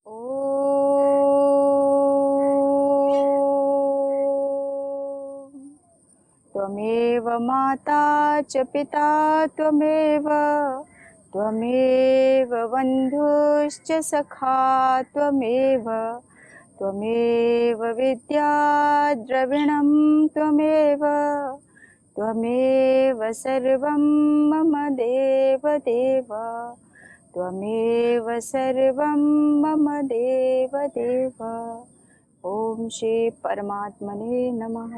ॐ त्वमेव माता च पिता त्वमेव त्वमेव बन्धुश्च सखा त्वमेव त्वमेव विद्या द्रविणं त्वमेव त्वमेव सर्वं मम देवदेव त्वमेव सर्वं मम देवदेव। ओम श्री परमात्मने नमः।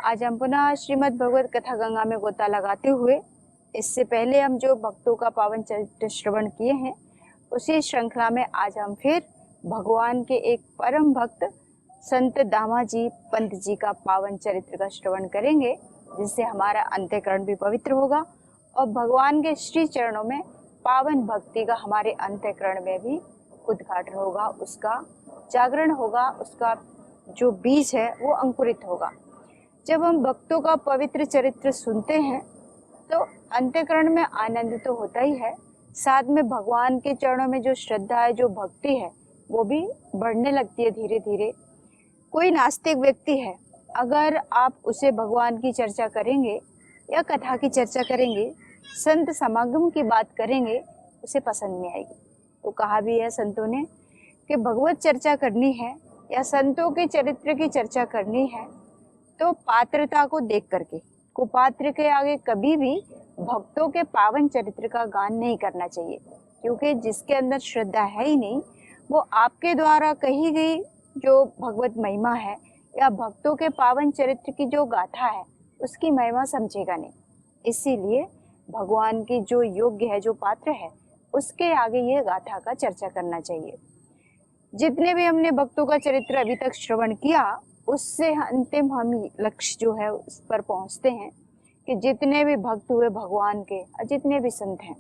आज हम पुनः श्रीमद् भगवत कथा गंगा में गोता लगाते हुए, इससे पहले हम जो भक्तों का पावन चरित्र श्रवण किए हैं, उसी श्रृंखला में आज हम फिर भगवान के एक परम भक्त संत दामाजी पंत जी का पावन चरित्र का श्रवण करेंगे, जिससे हमारा अंतःकरण भी पवित्र होगा और भगवान के श्री चरणों में पावन भक्ति का हमारे अंतःकरण में भी उद्घाटन होगा, उसका जागरण होगा, उसका जो बीज है वो अंकुरित होगा। जब हम भक्तों का पवित्र चरित्र सुनते हैं तो अंतःकरण में आनंद तो होता ही है, साथ में भगवान के चरणों में जो श्रद्धा है, जो भक्ति है, वो भी बढ़ने लगती है धीरे धीरे। कोई नास्तिक व्यक्ति है, अगर आप उसे भगवान की चर्चा करेंगे या कथा की चर्चा करेंगे, संत समागम की बात करेंगे, उसे पसंद नहीं आएगी। तो कहा भी है संतों ने कि भगवत चर्चा करनी है या संतों के चरित्र की चर्चा करनी है तो पात्रता को देख करके, कुपात्र के आगे कभी भी भक्तों के पावन चरित्र का गान नहीं करना चाहिए, क्योंकि जिसके अंदर श्रद्धा है ही नहीं, वो आपके द्वारा कही गई जो भगवत महिमा है या भक्तों के पावन चरित्र की जो गाथा है, उसकी महिमा समझेगा नहीं। इसीलिए भगवान की जो योग्य है, जो पात्र है, उसके आगे ये गाथा का चर्चा करना चाहिए। जितने भी हमने भक्तों का चरित्र अभी तक श्रवण किया, उससे अंतिम हम लक्ष्य जो है उस पर पहुंचते हैं कि जितने भी भक्त हुए भगवान के, जितने भी संत हैं,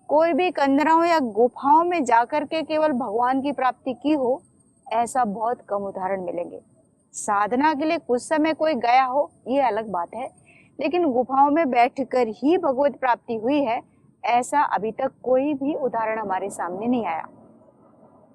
कोई भी कंदराओं या गुफाओं में जाकर के केवल भगवान की प्राप्ति की हो, ऐसा बहुत कम उदाहरण मिलेंगे। साधना के लिए कुछ समय कोई गया हो, ये अलग बात है, लेकिन गुफाओं में बैठकर ही भगवत प्राप्ति हुई है, ऐसा अभी तक कोई भी उदाहरण हमारे सामने नहीं आया।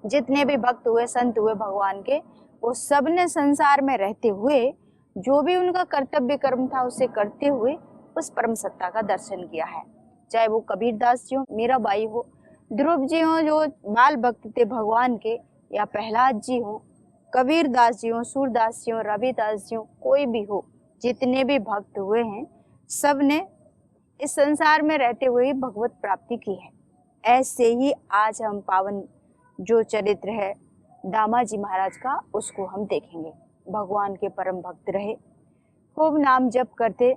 जितने भी भक्त हुए, संत हुए भगवान के, वो सब ने संसार में रहते हुए जो भी उनका कर्तव्य कर्म था उसे करते हुए उस परम सत्ता का दर्शन किया है। चाहे वो कबीर दास जी हो, मीराबाई हो, ध्रुव जी हो जो बाल भक्त थे भगवान के, या प्रहलाद जी हो, कबीर दास जी हो, सूरदास जी हो, रविदास जी हो, कोई भी हो, जितने भी भक्त हुए हैं, सब ने इस संसार में रहते हुए ही भगवत प्राप्ति की है। ऐसे ही आज हम पावन जो चरित्र है दामाजी महाराज का, उसको हम देखेंगे। भगवान के परम भक्त रहे, खूब नाम जप करते,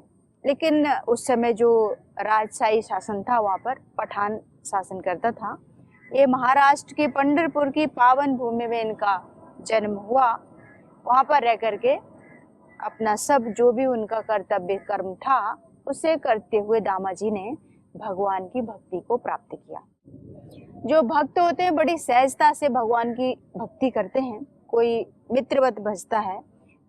लेकिन उस समय जो राजशाही शासन था वहाँ पर पठान शासन करता था। ये महाराष्ट्र के पंढरपुर की पावन भूमि में इनका जन्म हुआ। वहाँ पर रह करके अपना सब जो भी उनका कर्तव्य कर्म था उसे करते हुए दामाजी ने भगवान की भक्ति को प्राप्त किया। जो भक्त होते हैं बड़ी सहजता से भगवान की भक्ति करते हैं। कोई मित्रवत भजता है,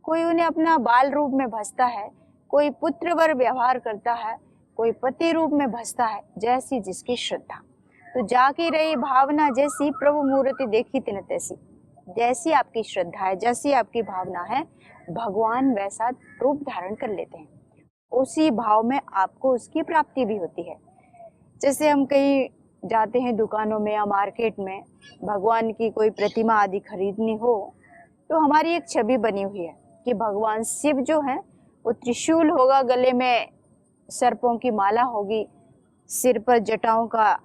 कोई उन्हें अपना बाल रूप में भजता है, कोई पुत्रवर व्यवहार करता है, कोई पति रूप में भजता है, जैसी जिसकी श्रद्धा। तो जाकी रही भावना जैसी, प्रभु मूर्ति देखी तिन तैसी। जैसी आपकी श्रद्धा है, जैसी आपकी भावना है, भगवान वैसा रूप धारण कर लेते हैं। उसी भाव में आपको उसकी प्राप्ति भी होती है। जैसे हम कहीं जाते हैं दुकानों में या मार्केट में, भगवान की कोई प्रतिमा आदि खरीदनी हो, तो हमारी एक छवि बनी हुई है कि भगवान शिव जो है वो त्रिशूल होगा, गले में सर्पों की माला होगी, सिर पर जटाओं का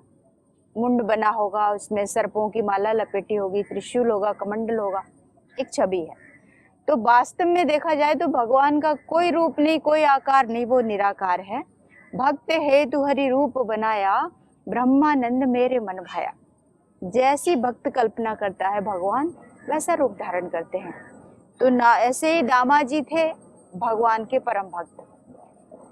मुंड बना होगा, उसमें सर्पों की माला लपेटी होगी, त्रिशूल होगा, कमंडल होगा, एक छवि है। तो वास्तव में देखा जाए तो भगवान का कोई रूप नहीं, कोई आकार नहीं, वो निराकार है। भक्त हेतु हरि रूप बनाया, ब्रह्मानंद मेरे मन भाया। जैसी भक्त कल्पना करता है भगवान, वैसा रूप धारण करते हैं। तो ना ऐसे ही दामाजी थे भगवान के परम भक्त।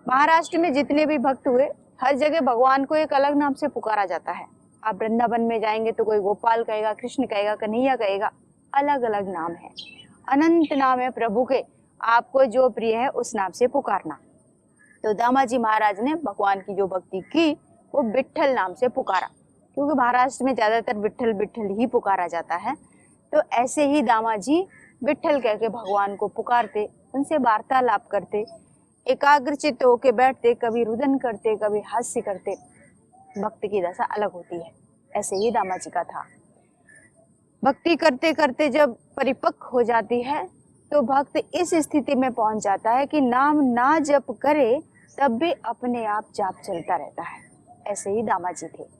महाराष्ट्र में जितने भी भक्त हुए, हर जगह भगवान को एक अलग नाम से पुकारा जाता है। आप वृंदावन में जाएंगे तो कोई गोपाल कहेगा, कृष्ण कहेगा, कन्हैया कहेगा, अलग अलग नाम है। अनंत नाम है प्रभु के, आपको जो प्रिय है उस नाम से पुकारना। तो दामाजी महाराज ने भगवान की जो भक्ति की वो विट्ठल नाम से पुकारा, क्योंकि महाराष्ट्र में ज्यादातर विट्ठल विट्ठल ही पुकारा जाता है। तो ऐसे ही दामाजी विट्ठल कह के भगवान को पुकारते, उनसे वार्तालाप करते, एकाग्रचित्त होके बैठते, कभी रुदन करते, कभी हास्य करते। भक्त की दशा अलग होती है। ऐसे ही दामाजी का था। भक्ति करते करते जब परिपक्व हो जाती है तो भक्त इस स्थिति में पहुंच जाता है कि नाम ना जप करे तब भी अपने आप जाप चलता रहता है। ऐसे ही दामाजी थे।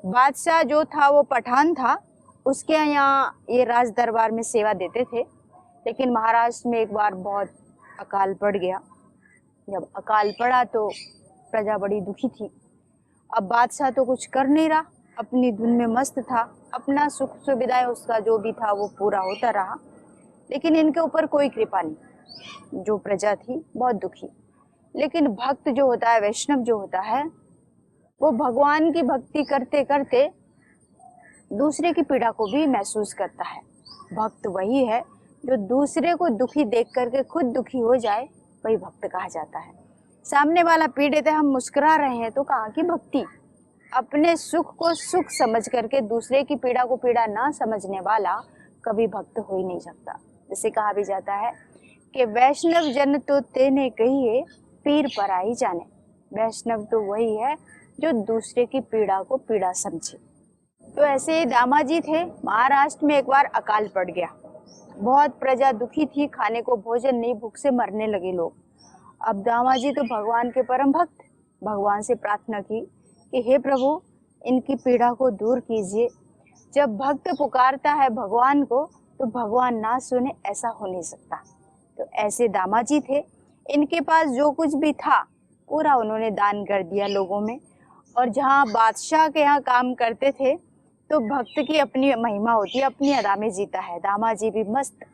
बादशाह जो था वो पठान था, उसके यहाँ ये राज दरबार में सेवा देते थे। लेकिन महाराष्ट्र में एक बार बहुत अकाल पड़ गया। जब अकाल पड़ा तो प्रजा बड़ी दुखी थी। अब बादशाह तो कुछ कर नहीं रहा, अपनी धुन में मस्त था, अपना सुख सुविधाएं उसका जो भी था वो पूरा होता रहा, लेकिन इनके ऊपर कोई कृपा नहीं। जो प्रजा थी बहुत दुखी। लेकिन भक्त जो होता है, वैष्णव जो होता है, वो भगवान की भक्ति करते करते दूसरे की पीड़ा को भी महसूस करता है। भक्त वही है जो दूसरे को दुखी देख करके खुद दुखी हो जाए, वही भक्त कहा जाता है। सामने वाला पीड़ित है, हम मुस्कुरा रहे हैं, तो कहाँ की भक्ति। अपने सुख को सुख समझ करके दूसरे की पीड़ा को पीड़ा ना समझने वाला कभी भक्त हो ही नहीं सकता। जैसे कहा भी जाता है कि वैष्णव जन तो तेने कहिए, पीर पराई जाने। वैष्णव तो वही है जो दूसरे की पीड़ा को पीड़ा समझे। तो ऐसे दामाजी थे। महाराष्ट्र में एक बार अकाल पड़ गया, बहुत प्रजा दुखी थी, खाने को भोजन नहीं, भूख से मरने लगे लोग। अब दामाजी तो भगवान के परम भक्त, भगवान से प्रार्थना की कि हे प्रभु, इनकी पीड़ा को दूर कीजिए। जब भक्त पुकारता है भगवान को तो भगवान ना सुने, ऐसा हो नहीं सकता। तो ऐसे दामाजी थे। इनके पास जो कुछ भी था पूरा उन्होंने दान कर दिया लोगों में। और जहाँ बादशाह के यहाँ काम करते थे तो भक्त की अपनी महिमा होती है, अपनी अदा में जीता है। दामाजी भी मस्त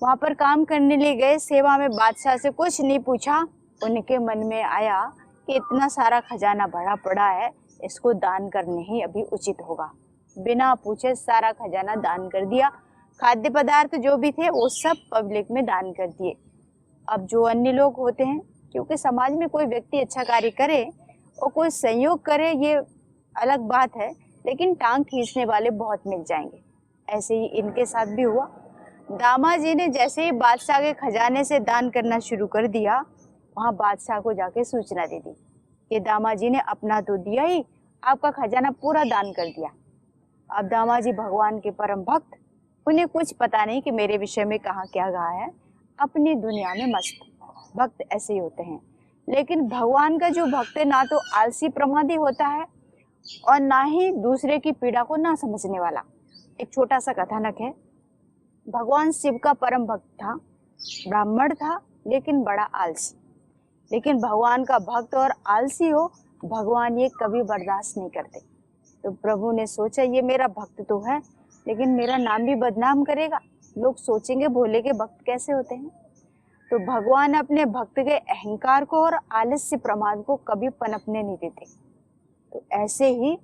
वहां पर काम करने लिए गए, सेवा में बादशाह से कुछ नहीं पूछा। उनके मन में आया कि इतना सारा खजाना भरा पड़ा है, इसको दान करने ही अभी उचित होगा। बिना पूछे सारा खजाना दान कर दिया। खाद्य पदार्थ जो भी थे वो सब पब्लिक में दान कर दिए। अब जो अन्य लोग होते हैं, क्योंकि समाज में कोई व्यक्ति अच्छा कार्य करे और कोई सहयोग करे ये अलग बात है, लेकिन टांग खींचने वाले बहुत मिल जाएंगे। ऐसे ही इनके साथ भी हुआ। दामाजी ने जैसे ही बादशाह के खजाने से दान करना शुरू कर दिया, वहां बादशाह को जाके सूचना दे दी कि दामाजी ने अपना तो दिया ही, आपका खजाना पूरा दान कर दिया। अब दामाजी भगवान के परम भक्त, उन्हें कुछ पता नहीं कि मेरे विषय में कहाँ क्या कहा है, अपनी दुनिया में मस्त। भक्त ऐसे ही होते हैं। लेकिन भगवान का जो भक्त है, ना तो आलसी प्रमादी होता है और ना ही दूसरे की पीड़ा को ना समझने वाला। एक छोटा सा कथानक है। भगवान शिव का परम भक्त था, ब्राह्मण था, लेकिन बड़ा आलसी। लेकिन भगवान का भक्त और आलसी हो, भगवान ये कभी बर्दाश्त नहीं करते। तो प्रभु ने सोचा ये मेरा भक्त तो है, लेकिन मेरा नाम भी बदनाम करेगा, लोग सोचेंगे भोले के भक्त कैसे होते हैं। तो भगवान अपने भक्त के अहंकार को और आलस्य प्रमाद को कभी पनपने नहीं देते। तो ऐसे ही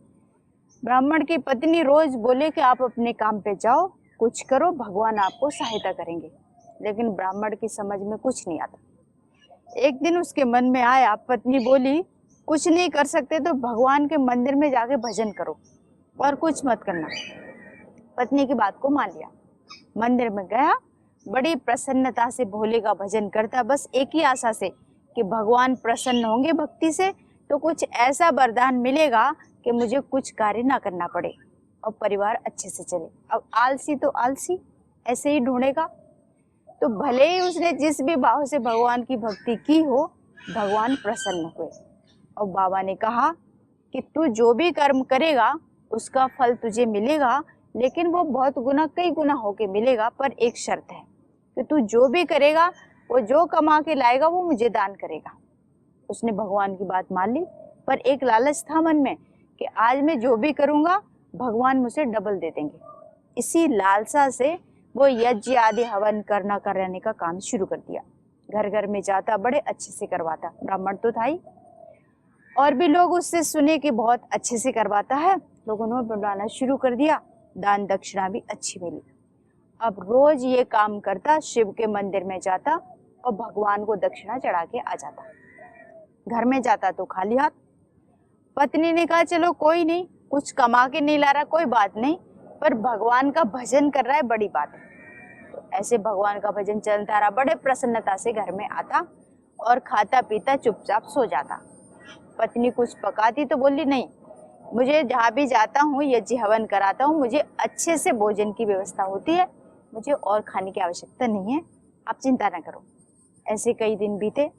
ब्राह्मण की पत्नी रोज बोले कि आप अपने काम पे जाओ, कुछ करो, भगवान आपको सहायता करेंगे। लेकिन ब्राह्मण की समझ में कुछ नहीं आता। एक दिन उसके मन में आया, पत्नी बोली कुछ नहीं कर सकते तो भगवान के मंदिर में जाके भजन करो और कुछ मत करना। पत्नी की बात को मान लिया, मंदिर में गया, बड़ी प्रसन्नता से भोले का भजन करता, बस एक ही आशा से कि भगवान प्रसन्न होंगे भक्ति से तो कुछ ऐसा वरदान मिलेगा कि मुझे कुछ कार्य ना करना पड़े और परिवार अच्छे से चले। अब आलसी तो आलसी ऐसे ही ढूंढेगा। तो भले ही उसने जिस भी भाव से भगवान की भक्ति की हो, भगवान प्रसन्न हुए और बाबा ने कहा कि तू जो भी कर्म करेगा उसका फल तुझे मिलेगा, लेकिन वो बहुत गुना, कई गुना होके मिलेगा, पर एक शर्त है कि तू जो भी करेगा वो जो कमा के लाएगा वो मुझे दान करेगा। उसने भगवान की बात मान ली, पर एक लालच था मन में कि आज मैं जो भी करूंगा भगवान मुझे डबल दे देंगे। इसी लालसा से वो यज्ञ आदि हवन कराने का काम शुरू कर दिया। घर घर में जाता, बड़े अच्छे से करवाता। ब्राह्मण तो था ही, और भी लोग उससे सुने कि बहुत अच्छे से करवाता है। लोगों ने बुलाना शुरू कर दिया, दान दक्षिणा भी अच्छी मिली। अब रोज ये काम करता, शिव के मंदिर में जाता और भगवान को दक्षिणा चढ़ा के आ जाता। घर में जाता तो खाली हाथ। पत्नी ने कहा चलो कोई नहीं, कुछ कमा के नहीं ला रहा कोई बात नहीं, पर भगवान का भजन कर रहा है बड़ी बात है। तो ऐसे भगवान का भजन चलता रहा, बड़े प्रसन्नता से घर में आता और खाता पीता चुपचाप सो जाता। पत्नी कुछ पकाती तो बोली नहीं, मुझे जहाँ भी जाता हूँ यज्ञ हवन कराता हूँ, मुझे अच्छे से भोजन की व्यवस्था होती है, मुझे और खाने की आवश्यकता नहीं है, आप चिंता न करो। ऐसे कई दिन बीते।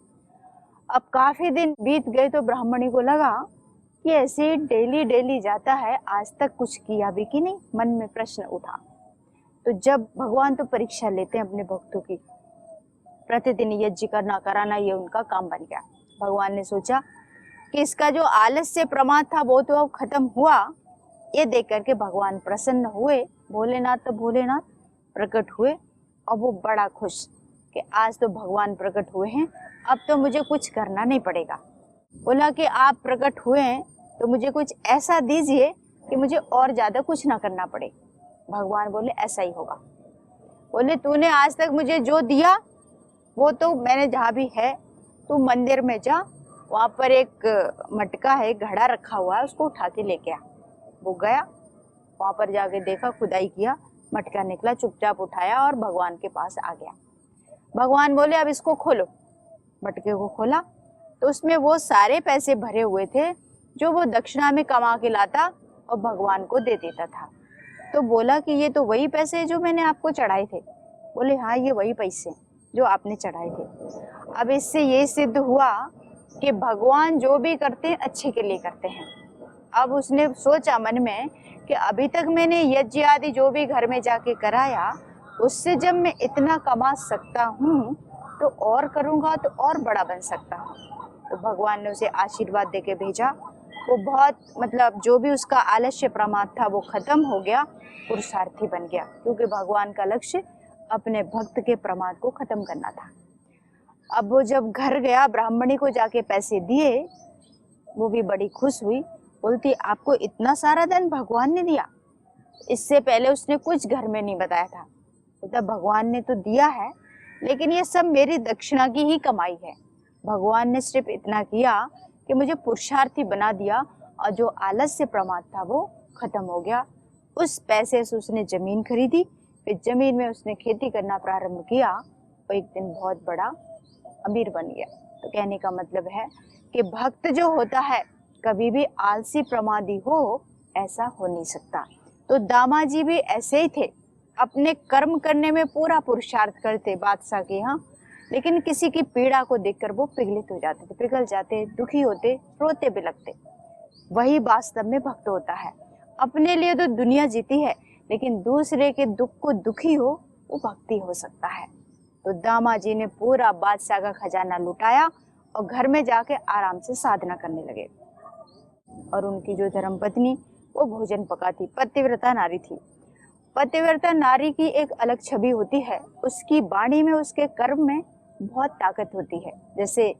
अब काफी दिन बीत गए तो ब्राह्मणी को लगा कि ऐसे डेली डेली जाता है, आज तक कुछ किया भी कि नहीं। मन में प्रश्न उठा। तो जब भगवान तो परीक्षा लेते हैं अपने भक्तों की, प्रतिदिन यज्ञ करना कराना ये उनका काम बन गया। भगवान ने सोचा कि इसका जो आलस्य प्रमाद था वो तो अब खत्म हुआ। ये देख करके भगवान प्रसन्न हुए। भोलेनाथ तो भोलेनाथ प्रकट हुए और वो बड़ा खुश कि आज तो भगवान प्रकट हुए हैं, अब तो मुझे कुछ करना नहीं पड़ेगा। बोला कि आप प्रकट हुए हैं तो मुझे कुछ ऐसा दीजिए कि मुझे और ज्यादा कुछ ना करना पड़े। भगवान बोले ऐसा ही होगा। बोले तूने आज तक मुझे जो दिया वो तो मैंने जहाँ भी है, तू मंदिर में जा, वहाँ पर एक मटका है, घड़ा रखा हुआ है, उसको उठा के लेके आ। वो गया, वहाँ पर जाके देखा, खुदाई किया, मटका निकला, चुपचाप उठाया और भगवान के पास आ गया। भगवान बोले अब इसको खोलो। मटके को खोला तो उसमें वो सारे पैसे भरे हुए थे जो वो दक्षिणा में कमा के लाता और भगवान को दे देता था। तो बोला कि ये तो वही पैसे जो मैंने आपको चढ़ाए थे। बोले हाँ, ये वही पैसे जो आपने चढ़ाए थे। अब इससे ये सिद्ध हुआ कि भगवान जो भी करते हैं अच्छे के लिए करते हैं। अब उसने सोचा मन में कि अभी तक मैंने यज्ञ आदि जो भी घर में जाके कराया, उससे जब मैं इतना कमा सकता हूँ तो और करूँगा तो और बड़ा बन सकता हूँ। तो भगवान ने उसे आशीर्वाद देके भेजा। वो बहुत मतलब जो भी उसका आलस्य प्रमाद था वो खत्म हो गया, पुरुषार्थी बन गया, क्योंकि भगवान का लक्ष्य अपने भक्त के प्रमाद को खत्म करना था। अब वो जब घर गया, ब्राह्मणी को जाके पैसे दिए, वो भी बड़ी खुश हुई। बोलती आपको इतना सारा धन भगवान ने दिया? इससे पहले उसने कुछ घर में नहीं बताया था। बोलता भगवान ने तो दिया है, लेकिन ये सब मेरी दक्षिणा की ही कमाई है। भगवान ने सिर्फ इतना किया कि मुझे पुरुषार्थी बना दिया और जो आलस्य प्रमाद था वो खत्म हो गया। उस पैसे से उसने जमीन खरीदी, फिर जमीन में उसने खेती करना प्रारंभ किया और एक दिन बहुत बड़ा अमीर बन गया। तो कहने का मतलब है कि भक्त जो होता है कभी भी आलसी प्रमादी हो ऐसा हो नहीं सकता। तो दामा जी भी ऐसे ही थे, अपने कर्म करने में पूरा पुरुषार्थ करते बादशाह के यहाँ, लेकिन किसी की पीड़ा को देखकर वो पिघलित हो जाते थे, पिघल जाते, दुखी होते, रोते भी लगते। वही वास्तव में भक्त होता है। अपने लिए तो दुनिया जीती है, लेकिन दूसरे के दुख को दुखी हो वो भक्ति हो सकता है। तो दामा जी ने पूरा बादशाह का खजाना लुटाया और घर में जाके आराम से साधना करने लगे। और उनकी जो धर्मपत्नी वो भोजन पकाती, पतिव्रता नारी थी। पतिव्रता नारी की एक अलग छवि होती है, उसकी वाणी में, उसके कर्म में बहुत ताकत होती है। जैसे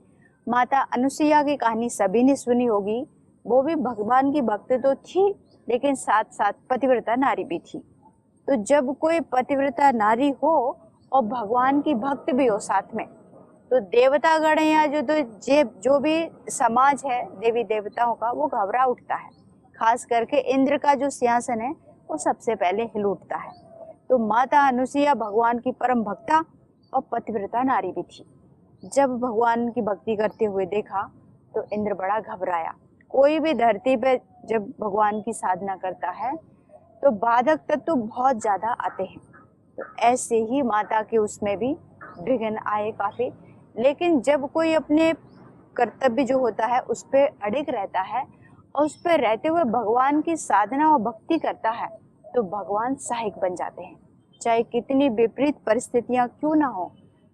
माता अनुसुईया की कहानी सभी ने सुनी होगी, वो भी भगवान की भक्त तो थी, लेकिन साथ साथ पतिव्रता नारी भी थी। तो जब कोई पतिव्रता नारी हो और भगवान की भक्त भी हो साथ में, तो देवतागण या जो भी समाज है देवी देवताओं का, वो घबरा उठता है। खास करके इंद्र का जो सिंहासन है वो सबसे पहले हिल उठता है। तो माता अनुसुईया भगवान की परम भक्ता और पतिव्रता नारी भी थी। जब भगवान की भक्ति करते हुए देखा तो इंद्र बड़ा घबराया। कोई भी धरती पे जब भगवान की साधना करता है तो बाधक तत्व तो बहुत ज्यादा आते हैं। तो ऐसे ही माता के उसमें भी विघ्न आए काफी, लेकिन जब कोई अपने कर्तव्य जो होता है उस पर अडिग रहता है और उस पर रहते हुए भगवान की साधना और भक्ति करता है तो भगवान सहायक बन जाते हैं। चाहे कितनी विपरीत परिस्थितियां क्यों ना हो,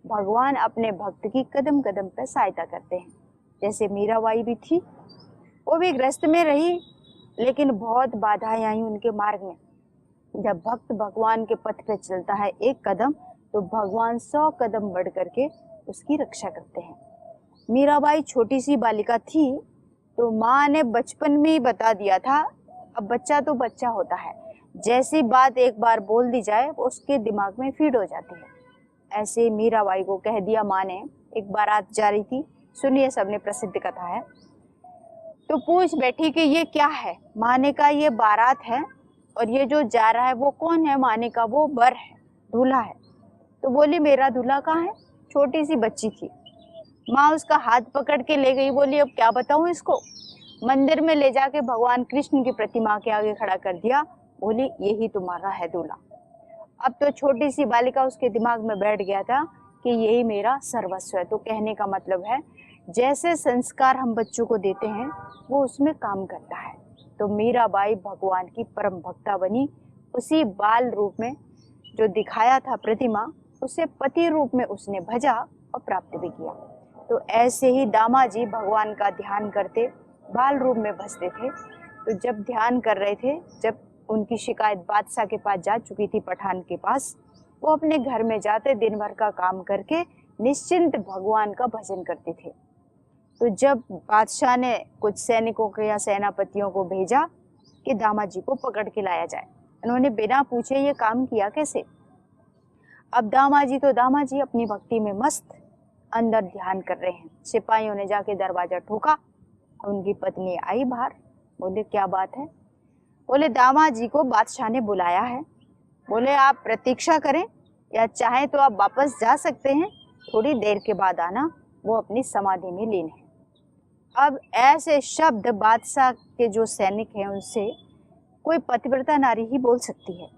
भगवान अपने भक्त की कदम कदम पर सहायता करते हैं। जैसे मीराबाई भी थी, वो भी ग्रस्त में रही, लेकिन बहुत बाधाएं आई उनके मार्ग में। जब भक्त भगवान के पथ पे चलता है एक कदम, तो भगवान 100 कदम बढ़ करके उसकी रक्षा करते हैं। मीराबाई छोटी सी बालिका थी, तो माँ ने बचपन में ही बता दिया था, अब बच्चा तो बच्चा होता है, जैसी बात एक बार बोल दी जाए वो उसके दिमाग में फीड हो जाती है। ऐसे मीराबाई को कह दिया माँ ने। एक बारात जा रही थी, सुनिए, सबने प्रसिद्ध कथा है। तो पूछ बैठी कि ये क्या है। माँ ने कहा ये बारात है और ये जो जा रहा है वो कौन है। माँ ने कहा वो वर है, दूल्हा है। तो बोली मेरा दूल्हा कहाँ है। छोटी सी बच्ची थी। माँ उसका हाथ पकड़ के ले गई। बोली अब क्या बताऊं इसको। मंदिर में ले जाके भगवान कृष्ण की प्रतिमा के आगे खड़ा कर दिया। बोली यही तुम्हारा है दूल्हा। अब तो छोटी सी बालिका उसके दिमाग में बैठ गया था कि यही मेरा सर्वस्व है। तो कहने का मतलब है जैसे संस्कार हम बच्चों को देते हैं वो उसमें काम करता है। तो मीराबाई भगवान की परम भक्ता बनी। उसी बाल रूप में जो दिखाया था प्रतिमा, उसे पति रूप में उसने भजा और प्राप्त भी किया। तो ऐसे ही दामाजी भगवान का ध्यान करते बाल रूप में भजते थे। तो जब ध्यान कर रहे थे, जब उनकी शिकायत बादशाह के पास जा चुकी थी, पठान के पास, वो अपने घर में जाते दिन भर का काम करके निश्चिंत भगवान का भजन करते थे। तो जब बादशाह ने कुछ सैनिकों को या सेनापतियों को भेजा कि दामाजी को पकड़ के लाया जाए, उन्होंने बिना पूछे ये काम किया कैसे। अब दामाजी अपनी भक्ति में मस्त अंदर ध्यान कर रहे हैं। सिपाहियों ने जाके दरवाजा ठोका। उनकी पत्नी आई बाहर। बोले क्या बात है। बोले दामाजी को बादशाह ने बुलाया है। बोले आप प्रतीक्षा करें या चाहें तो आप वापस जा सकते हैं, थोड़ी देर के बाद आना, वो अपनी समाधि में लीन है। अब ऐसे शब्द बादशाह के जो सैनिक हैं उनसे कोई पतिव्रता नारी ही बोल सकती है।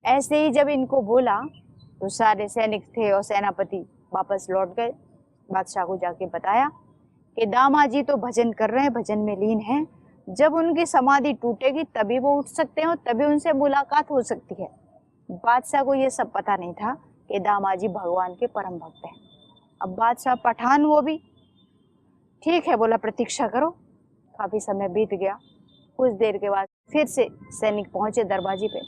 ऐसे ही जब इनको बोला तो सारे सैनिक थे और सेनापति वापस लौट गए। बादशाह को जाके बताया कि दामाजी तो भजन कर रहे हैं, भजन में लीन हैं। जब उनकी समाधि टूटेगी तभी वो उठ सकते हैं और तभी उनसे मुलाकात हो सकती है। बादशाह को ये सब पता नहीं था कि दामाजी भगवान के परम भक्त हैं। अब बादशाह पठान वो भी ठीक है बोला प्रतीक्षा करो। काफी समय बीत गया। कुछ देर के बाद फिर से सैनिक पहुंचे दरवाजे पे।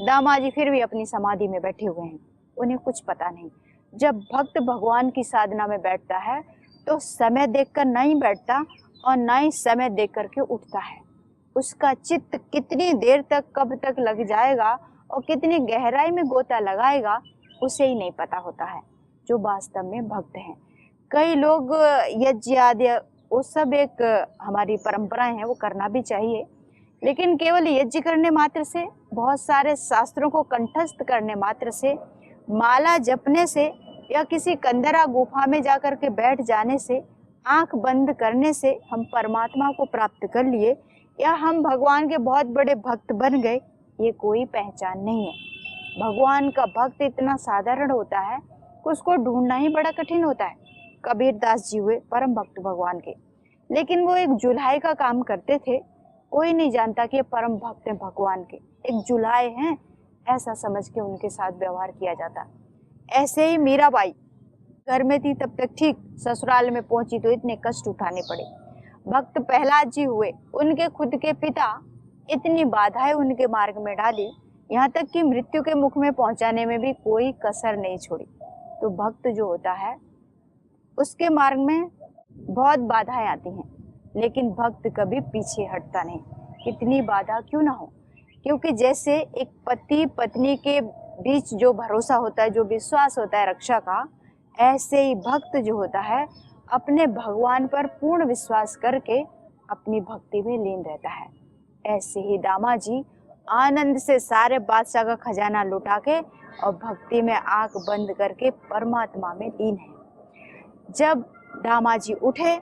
दामाजी फिर भी अपनी समाधि में बैठे हुए हैं, उन्हें कुछ पता नहीं। जब भक्त भगवान की साधना में बैठता है तो समय देखकर नहीं बैठता और ना ही समय देख करके उठता है। उसका चित्त कितनी देर तक, कब तक लग जाएगा और कितनी गहराई में गोता लगाएगा उसे ही नहीं पता होता है, जो वास्तव में भक्त हैं। कई लोग यज्ञ आदि वो सब एक हमारी परंपराएं हैं, वो करना भी चाहिए, लेकिन केवल यज्ञ करने मात्र से, बहुत सारे शास्त्रों को कंठस्थ करने मात्र से, माला जपने से या किसी कंदरा गुफा में जाकर के बैठ जाने से, आंख बंद करने से हम परमात्मा को प्राप्त कर लिए या हम भगवान के बहुत बड़े भक्त बन गए, ये कोई पहचान नहीं है। भगवान का भक्त इतना साधारण होता है कि उसको ढूंढना ही बड़ा कठिन होता है। कबीरदास जी हुए परम भक्त भगवान के, लेकिन वो एक जुल्हाई का काम करते थे। कोई नहीं जानता कि ये परम भक्त हैं भगवान के, एक जुल्हाई हैं, ऐसा समझ के उनके साथ व्यवहार किया जाता। ऐसे ही मीराबाई घर में थी तब तक ठीक, ससुराल में पहुंची तो इतने कष्ट उठाने पड़े। भक्त प्रहलाद जी हुए, उनके खुद के पिता इतनी बाधाएं उनके मार्ग में डाली, यहाँ तक कि मृत्यु के मुख में पहुंचाने में भी कोई कसर नहीं छोड़ी। तो भक्त जो होता है उसके मार्ग में बहुत बाधाएं आती हैं, लेकिन भक्त कभी पीछे हटता नहीं, कितनी बाधा क्यों ना हो। क्योंकि जैसे एक पति पत्नी के बीच जो भरोसा होता है, जो विश्वास होता है रक्षा का, ऐसे ही भक्त जो होता है अपने भगवान पर पूर्ण विश्वास करके अपनी भक्ति में लीन रहता है। ऐसे ही दामाजी आनंद से सारे बादशाह का खजाना लुटा के और भक्ति में आंख बंद करके परमात्मा में लीन है। जब दामाजी उठे,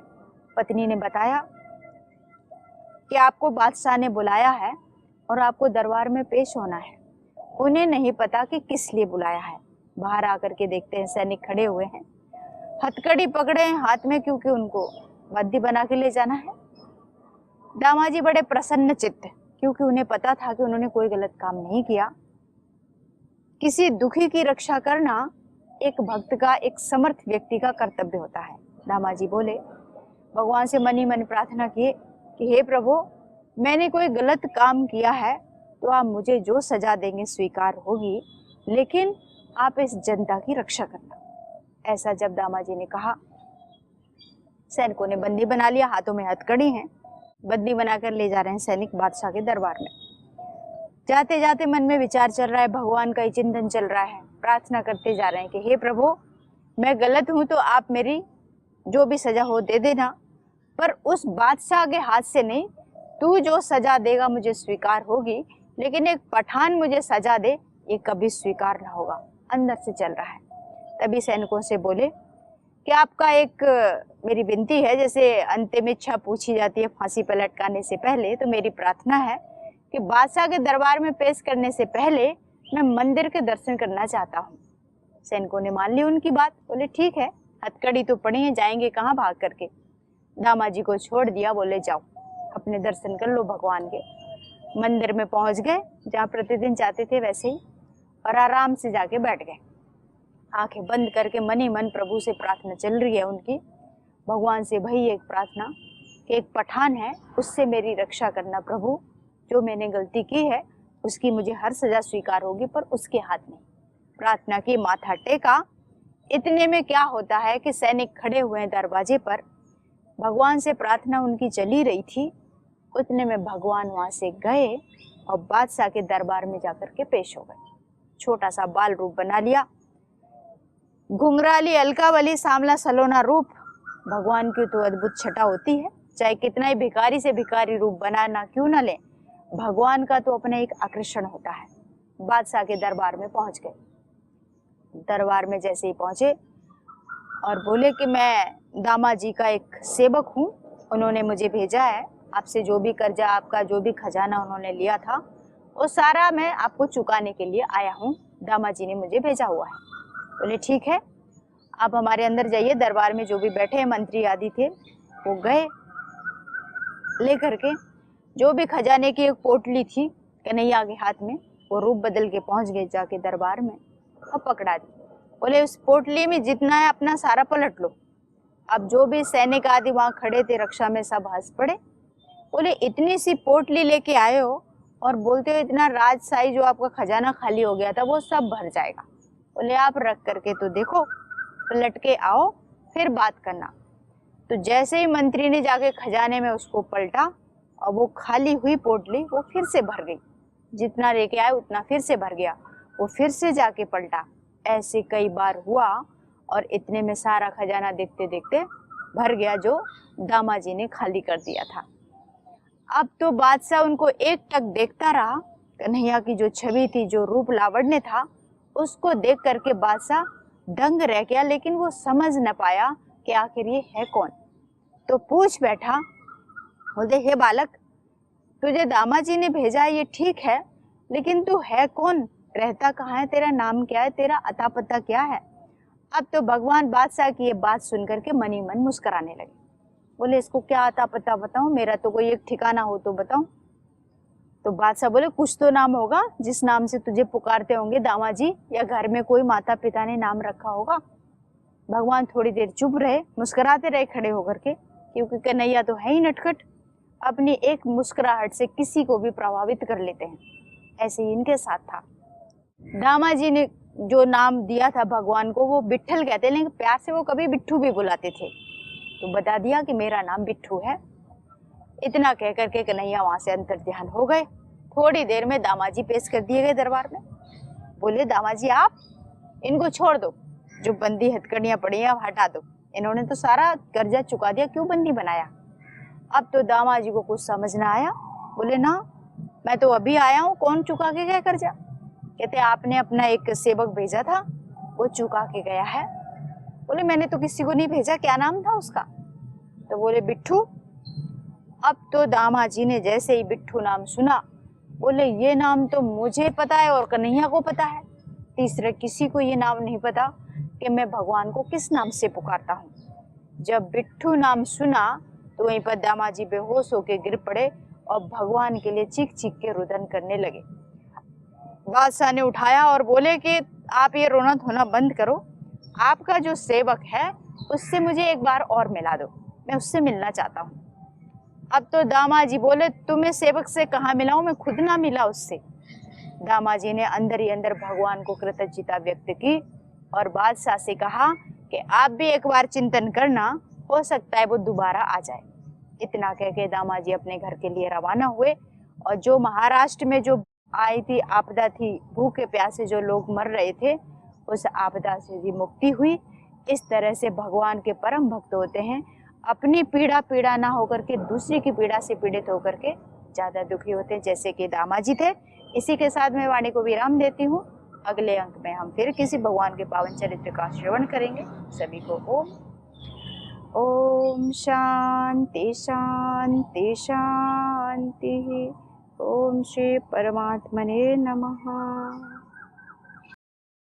पत्नी ने बताया कि आपको बादशाह ने बुलाया है और आपको दरबार में पेश होना है। उन्हें नहीं पता कि किस लिए बुलाया है। बाहर आकर के देखते हैं सैनिक खड़े हुए हैं, हथकड़ी पकड़े हैं हाथ में, क्योंकि उनको बंदी बना के ले जाना है। दामाजी बड़े प्रसन्न चित्त, क्योंकि उन्हें पता था कि उन्होंने कोई गलत काम नहीं किया। किसी दुखी की रक्षा करना एक भक्त का, एक समर्थ व्यक्ति का कर्तव्य होता है। दामाजी बोले, भगवान से मन ही मन प्रार्थना किए कि हे प्रभु, मैंने कोई गलत काम किया है तो आप मुझे जो सजा देंगे स्वीकार होगी, लेकिन आप इस जनता की रक्षा करना। ऐसा जब दामाजी ने कहा, सैनिकों ने बंदी बना लिया, हाथों में हथकड़ी हैं, बंदी बनाकर ले जा रहे हैं सैनिक बादशाह के दरबार में। जाते जाते मन में विचार चल रहा है, भगवान का ही चिंतन चल रहा है, प्रार्थना करते जा रहे हैं कि हे प्रभु, मैं गलत हूं तो आप मेरी जो भी सजा हो दे देना, पर उस बादशाह के हाथ से नहीं, तू जो सजा देगा मुझे स्वीकार होगी, लेकिन एक पठान मुझे सजा दे ये कभी स्वीकार ना होगा। अंदर से चल रहा है। तभी सैनिकों से बोले कि आपका एक मेरी विनती है, जैसे अंतिम इच्छा पूछी जाती है फांसी पर लटकाने से पहले, तो मेरी प्रार्थना है कि बादशाह के दरबार में पेश करने से पहले मैं मंदिर के दर्शन करना चाहता हूँ। सैनिकों ने मान ली उनकी बात। बोले ठीक है, हथकड़ी तो पड़ी है, जाएंगे कहाँ भाग करके। दामाजी को छोड़ दिया, बोले जाओ अपने दर्शन कर लो भगवान के। मंदिर में पहुंच गए जहाँ प्रतिदिन जाते थे वैसे ही, और आराम से जाके बैठ गए। आंखें बंद करके मन ही मन प्रभु से प्रार्थना चल रही है उनकी। भगवान से वही एक प्रार्थना कि एक पठान है, उससे मेरी रक्षा करना प्रभु। जो मैंने गलती की है उसकी मुझे हर सजा स्वीकार होगी, पर उसके हाथ नहीं। प्रार्थना की, माथा टेका। इतने में क्या होता है कि सैनिक खड़े हुए हैं दरवाजे पर। भगवान से प्रार्थना उनकी चली रही थी। उतने में भगवान वहां से गए और बादशाह के दरबार में जाकर के पेश हो गए। छोटा सा बाल रूप बना लिया, घुंघराली अलकावली सांवला सलोना रूप। भगवान की तो अद्भुत छटा होती है, चाहे कितना ही भिखारी से भिखारी रूप बनाना क्यों न ले, भगवान का तो अपना एक आकर्षण होता है। बादशाह के दरबार में पहुंच गए। दरबार में जैसे ही पहुंचे और बोले कि मैं दामाजी का एक सेवक हूँ, उन्होंने मुझे भेजा है, आपसे जो भी कर्जा, आपका जो भी खजाना उन्होंने लिया था वो सारा मैं आपको चुकाने के लिए आया हूँ। दामाजी ने मुझे भेजा हुआ है। बोले ठीक है, आप हमारे अंदर जाइए। दरबार में जो भी बैठे मंत्री आदि थे वो गए, लेकर के जो भी खजाने की एक पोटली थी कन्हैया के हाथ में, वो रूप बदल के पहुंच गए जाके दरबार में और पकड़ा दी। बोले उस पोटली में जितना है अपना सारा पलट लो। अब जो भी सैनिक आदि वहां खड़े थे रक्षा में सब हंस पड़े। बोले इतनी सी पोटली लेके आए हो और बोलते हो इतना राजशाही जो आपका खजाना खाली हो गया था वो सब भर जाएगा। बोले आप रख करके तो देखो, पलट के आओ फिर बात करना। तो जैसे ही मंत्री ने जाके खजाने में उसको पलटा और वो खाली हुई पोटली वो फिर से भर गई। जितना लेके आए उतना फिर से भर गया। वो फिर से जाके पलटा। ऐसे कई बार हुआ और इतने में सारा खजाना देखते देखते भर गया जो दामाजी ने खाली कर दिया था। अब तो बादशाह उनको एक टक देखता रहा। कन्हैया की जो छवि थी, जो रूप लावण्य था, उसको देख करके बादशाह दंग रह गया, लेकिन वो समझ न पाया कि आखिर ये है कौन। तो पूछ बैठा, बोलते हे बालक, तुझे दामाजी ने भेजा है ये ठीक है, लेकिन तू है कौन, रहता कहाँ है, तेरा नाम क्या है, तेरा अता पता क्या है। अब तो भगवान बादशाह की ये बात सुनकर के मन ही मन मुस्कुराने लगे। बोले इसको क्या अता पता बताऊं, मेरा तो कोई एक ठिकाना हो तो बताऊं। तो बादशाह बोले कुछ तो नाम होगा जिस नाम से तुझे पुकारते होंगे दामाजी, या घर में कोई माता पिता ने नाम रखा होगा। भगवान थोड़ी देर चुप रहे, मुस्कुराते रहे खड़े होकर के, क्योंकि कन्हैया तो है ही नटखट, अपनी एक मुस्कुराहट से किसी को भी प्रभावित कर लेते हैं। ऐसे ही इनके साथ था। दामाजी ने जो नाम दिया था भगवान को वो बिट्ठल कहते, लेकिन प्यार से वो कभी बिट्ठू भी बुलाते थे। तो बता दिया कि मेरा नाम बिट्ठू है। इतना कह करके कन्हैया वहां से अंतर ध्यान हो गए। थोड़ी देर में दामाजी पेश कर दिए गए दरबार में। बोले दामाजी आप इनको छोड़ दो, जो बंदी हथकड़ियां पड़ी हैं हटा दो, इन्होंने तो सारा कर्जा चुका दिया, क्यों बंदी बनाया। अब तो दामाजी को कुछ समझ ना आया। बोले ना, मैं तो अभी आया हूँ, कौन चुका के गया कर्जा। कहते आपने अपना एक सेवक भेजा था, वो चुका के गया है। बोले मैंने तो किसी को नहीं भेजा, क्या नाम था उसका। तो बोले बिट्ठू। अब तो दामाजी ने जैसे ही बिट्ठू नाम सुना, बोले ये नाम तो मुझे पता है और कन्हैया को पता है, तीसरे किसी को ये नाम नहीं पता कि मैं भगवान को किस नाम से पुकारता हूँ। जब बिट्ठू नाम सुना तो वहीं पर दामाजी बेहोश होके गिर पड़े और भगवान के लिए चीख चीख के रुदन करने लगे। बादशाह ने उठाया और बोले कि आप ये रोना धोना बंद करो, आपका जो सेवक है उससे मुझे एक बार और मिला दो, मैं उससे मिलना चाहता हूँ। अब तो दामाजी बोले तुम्हें सेवक से कहाँ मिलाऊं, मैं खुद ना मिला उससे। दामाजी ने अंदर ही अंदर भगवान को कृतज्ञता व्यक्त की और बादशाह से कहा कि आप भी एक बार चिंतन करना, हो सकता है वो दोबारा आ जाए। इतना कह के दामाजी अपने घर के लिए रवाना हुए। और जो महाराष्ट्र में जो आई थी आपदा थी, भूखे प्यासे जो लोग मर रहे थे, उस आपदा से भी मुक्ति हुई। इस तरह से भगवान के परम भक्त होते हैं, अपनी पीड़ा ना होकर के दूसरे की पीड़ा से पीड़ित होकर के ज्यादा दुखी होते हैं, जैसे कि दामाजी थे। इसी के साथ मैं वाणी को विराम देती हूँ। अगले अंक में हम फिर किसी भगवान के पावन चरित्र का श्रवण करेंगे। सभी को ओम ओम शांति शांति शांति। ओम श्री परमात्मने नमः।